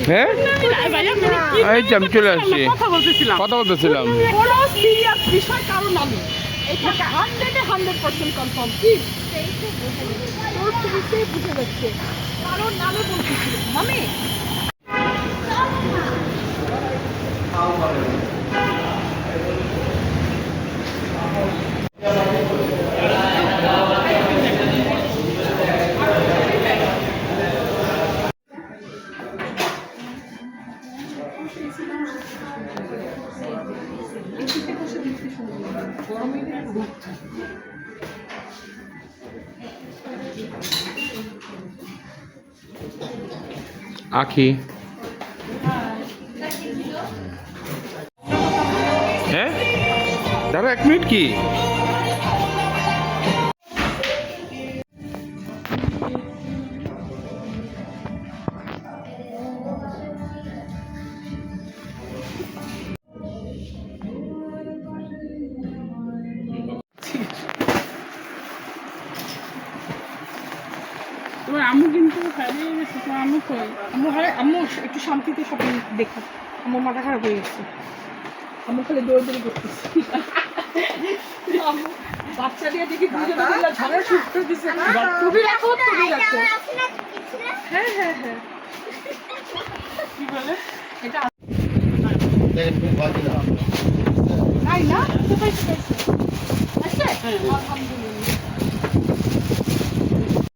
হ্যাঁ এই যে আমি চলে আসছি, কথা বলতেছিলাম। কোনো সিরিয়াস বিষয় কারণ আমি এটাকে 100% কনফার্ম। কি তোর ফেসে বুঝে যাচ্ছে কারণ নামে বলতেছিল মামি। আখি হ্যাঁ দাঁড়া 1 মিনিট। কি তোমার আম্মু কিন্তু হারিয়ে গেছে। তোমার আম্মু কই? আম্মু একটু শান্তিতে সব দেখো। আম্মু মাথা খারাপ হয়ে গেছে। আম্মু খালি দৌড়দৌড়ি করতেছে। আম্মু বাচ্চা দিয়ে দেখি দুজনে মিলে ঝগড়া শুরু করে দিছে। তুমি রাখো, তুমি রাখো। হ্যাঁ হ্যাঁ হ্যাঁ। কি বলে এটা? নাই না, কোথায় আছে? আলহামদুলিল্লাহ।